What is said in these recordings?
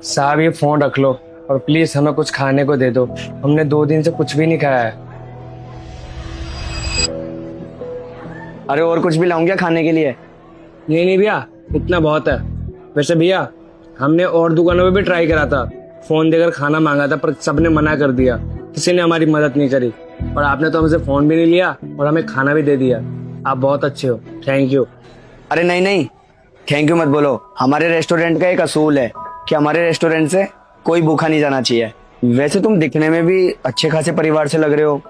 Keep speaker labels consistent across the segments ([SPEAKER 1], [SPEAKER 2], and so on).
[SPEAKER 1] साहब ये फोन रख लो और प्लीज हमें कुछ खाने को दे दो। हमने 2 दिन से कुछ भी नहीं खाया है।
[SPEAKER 2] अरे और कुछ भी लाऊं क्या खाने के लिए?
[SPEAKER 1] नहीं भैया, इतना बहुत है। वैसे भैया, हमने और दुकानों पे भी ट्राई करा था, फोन देकर खाना मांगा था, पर सबने मना कर दिया। किसी ने हमारी मदद नहीं करी और आपने तो हमसे फोन भी नहीं लिया और हमें खाना भी दे दिया। आप बहुत अच्छे हो, थैंक यू।
[SPEAKER 2] अरे नहीं नहीं, थैंक यू मत बोलो। हमारे रेस्टोरेंट का एक असूल है कि हमारे रेस्टोरेंट से कोई भूखा नहीं जाना चाहिए। वैसे तुम दिखने में भी अच्छे खासे परिवार से लग रहे हो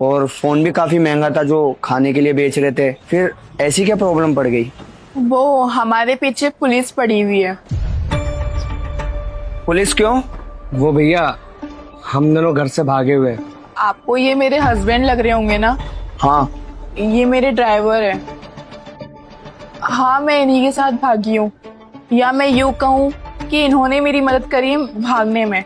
[SPEAKER 2] और फोन भी काफी महंगा था जो खाने के लिए बेच रहे थे, फिर ऐसी क्या प्रॉब्लम पड़ गई?
[SPEAKER 3] वो हमारे पीछे पुलिस पड़ी हुई है।
[SPEAKER 2] पुलिस क्यों?
[SPEAKER 1] वो भैया, हम दोनों घर से भागे हुए हैं।
[SPEAKER 3] आपको ये मेरे हस्बैंड लग रहे होंगे ना?
[SPEAKER 2] हाँ।
[SPEAKER 3] ये मेरे ड्राइवर है। हाँ, मैं इन्हीं के साथ भागी हूँ, या मैं यूँ कहूँ कि इन्होंने मेरी मदद करी है भागने में।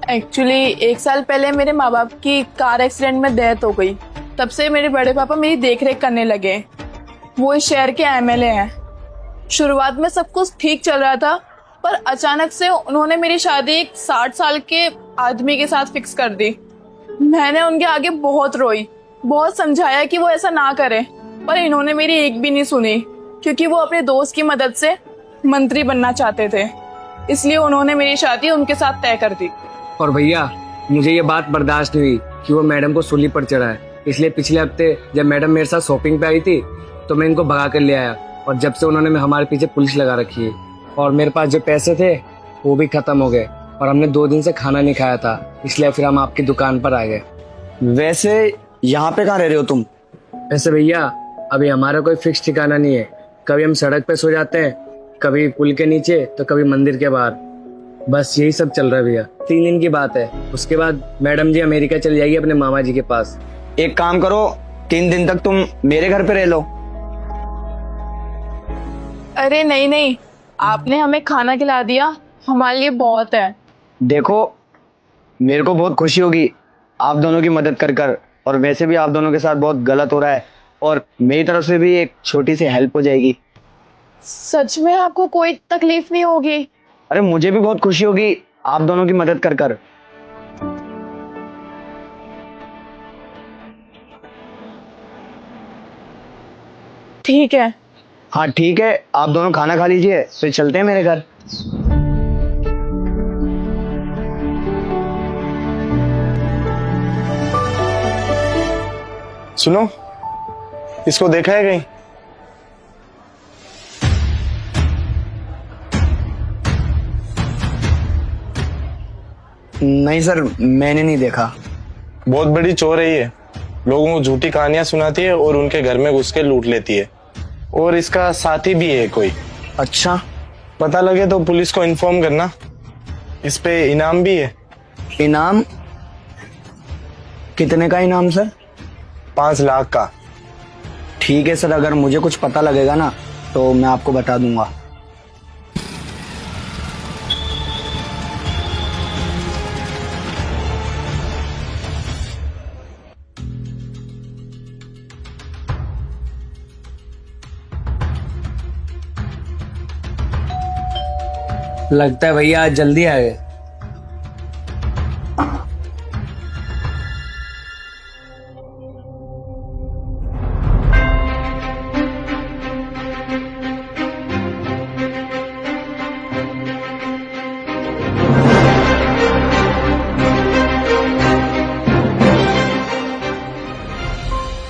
[SPEAKER 3] एक्चुअली 1 साल पहले मेरे माँ बाप की कार एक्सीडेंट में डेथ हो गई। तब से मेरे बड़े पापा मेरी देखरेख करने लगे। वो इस शहर के एमएलए हैं। शुरुआत में सब कुछ ठीक चल रहा था, पर अचानक से उन्होंने मेरी शादी एक 60 साल के आदमी के साथ फिक्स कर दी। मैंने उनके आगे बहुत रोई, बहुत समझाया कि वो ऐसा ना करें, पर इन्होंने मेरी एक भी नहीं सुनी, क्योंकि वो अपने दोस्त की मदद से मंत्री बनना चाहते थे। इसलिए उन्होंने मेरी शादी उनके साथ तय कर दी।
[SPEAKER 1] और भैया, मुझे ये बात बर्दाश्त नहीं हुई कि वो मैडम को सूली पर चढ़ा है। इसलिए पिछले हफ्ते जब मैडम मेरे साथ शॉपिंग पे आई थी तो मैं इनको भगा कर ले आया, और जब से उन्होंने हमारे पीछे पुलिस लगा रखी है। और मेरे पास जो पैसे थे वो भी खत्म हो गए और हमने 2 दिन से खाना नहीं खाया था, इसलिए फिर हम आपकी दुकान पर आ गए।
[SPEAKER 2] वैसे यहाँ पे कहाँ रह रहे हो तुम?
[SPEAKER 1] वैसे भैया, अभी हमारा कोई फिक्स ठिकाना नहीं है। कभी हम सड़क पे सो जाते हैं, कभी पुल के नीचे, तो कभी मंदिर के बाहर। बस यही सब चल रहा है भैया। 3 दिन की बात है, उसके बाद मैडम जी अमेरिका चली जाएगी अपने मामा जी के पास।
[SPEAKER 2] एक काम करो, 3 दिन तक तुम मेरे घर पे रह लो।
[SPEAKER 3] अरे नहीं नहीं, आपने हमें खाना खिला दिया, हमारे लिए बहुत है।
[SPEAKER 2] देखो, मेरे को बहुत खुशी होगी आप दोनों की मदद कर और वैसे भी आप दोनों के साथ बहुत गलत हो रहा है और मेरी तरफ से भी एक छोटी सी हेल्प हो जाएगी।
[SPEAKER 3] सच में आपको कोई तकलीफ नहीं होगी?
[SPEAKER 2] अरे मुझे भी बहुत खुशी होगी आप दोनों की मदद कर।
[SPEAKER 3] ठीक है।
[SPEAKER 2] हाँ ठीक है, आप दोनों खाना खा लीजिए, फिर चलते हैं मेरे घर।
[SPEAKER 4] सुनो, इसको देखा है कहीं?
[SPEAKER 2] नहीं सर, मैंने नहीं देखा।
[SPEAKER 4] बहुत बड़ी चोर है ये। लोगों को झूठी कहानियां सुनाती है और उनके घर में घुस के लूट लेती है। और इसका साथी भी है कोई।
[SPEAKER 2] अच्छा,
[SPEAKER 4] पता लगे तो पुलिस को इन्फॉर्म करना। इस पे इनाम भी है।
[SPEAKER 2] इनाम? कितने का इनाम सर?
[SPEAKER 4] 5 लाख का।
[SPEAKER 2] ठीक है सर, अगर मुझे कुछ पता लगेगा ना तो मैं आपको बता दूंगा।
[SPEAKER 1] लगता है भैया आज जल्दी आ गए।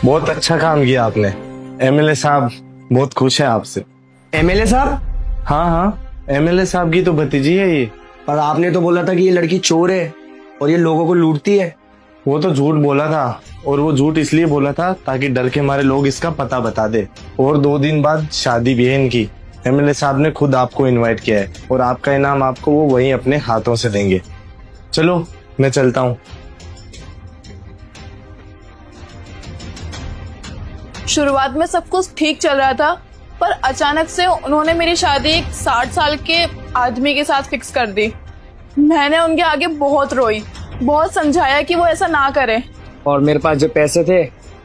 [SPEAKER 4] बहुत अच्छा काम किया आपने। एमएलए साहब बहुत खुश है आपसे।
[SPEAKER 2] एमएलए साहब?
[SPEAKER 4] हाँ हाँ, एमएलए साहब की तो भतीजी है ये।
[SPEAKER 2] पर आपने तो बोला था कि ये लड़की चोर है और ये लोगों को लूटती है।
[SPEAKER 4] वो तो झूठ बोला था, और वो झूठ इसलिए बोला था ताकि डर के मारे लोग इसका पता बता दे। और 2 दिन बाद शादी भी है इनकी। एमएलए साहब ने खुद आपको इनवाइट किया है और आपका इनाम आपको वो वहीं अपने हाथों से देंगे। चलो मैं चलता हूँ।
[SPEAKER 3] शुरुआत में सब कुछ ठीक चल रहा था, पर अचानक से उन्होंने मेरी शादी एक 60 साल के आदमी के साथ फिक्स कर दी। मैंने उनके आगे बहुत रोई, बहुत समझाया कि वो ऐसा ना करें।
[SPEAKER 1] और मेरे पास जो पैसे थे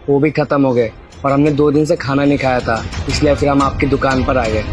[SPEAKER 1] वो भी खत्म हो गए और हमने 2 दिन से खाना नहीं खाया था, इसलिए फिर हम आपकी दुकान पर आ गए।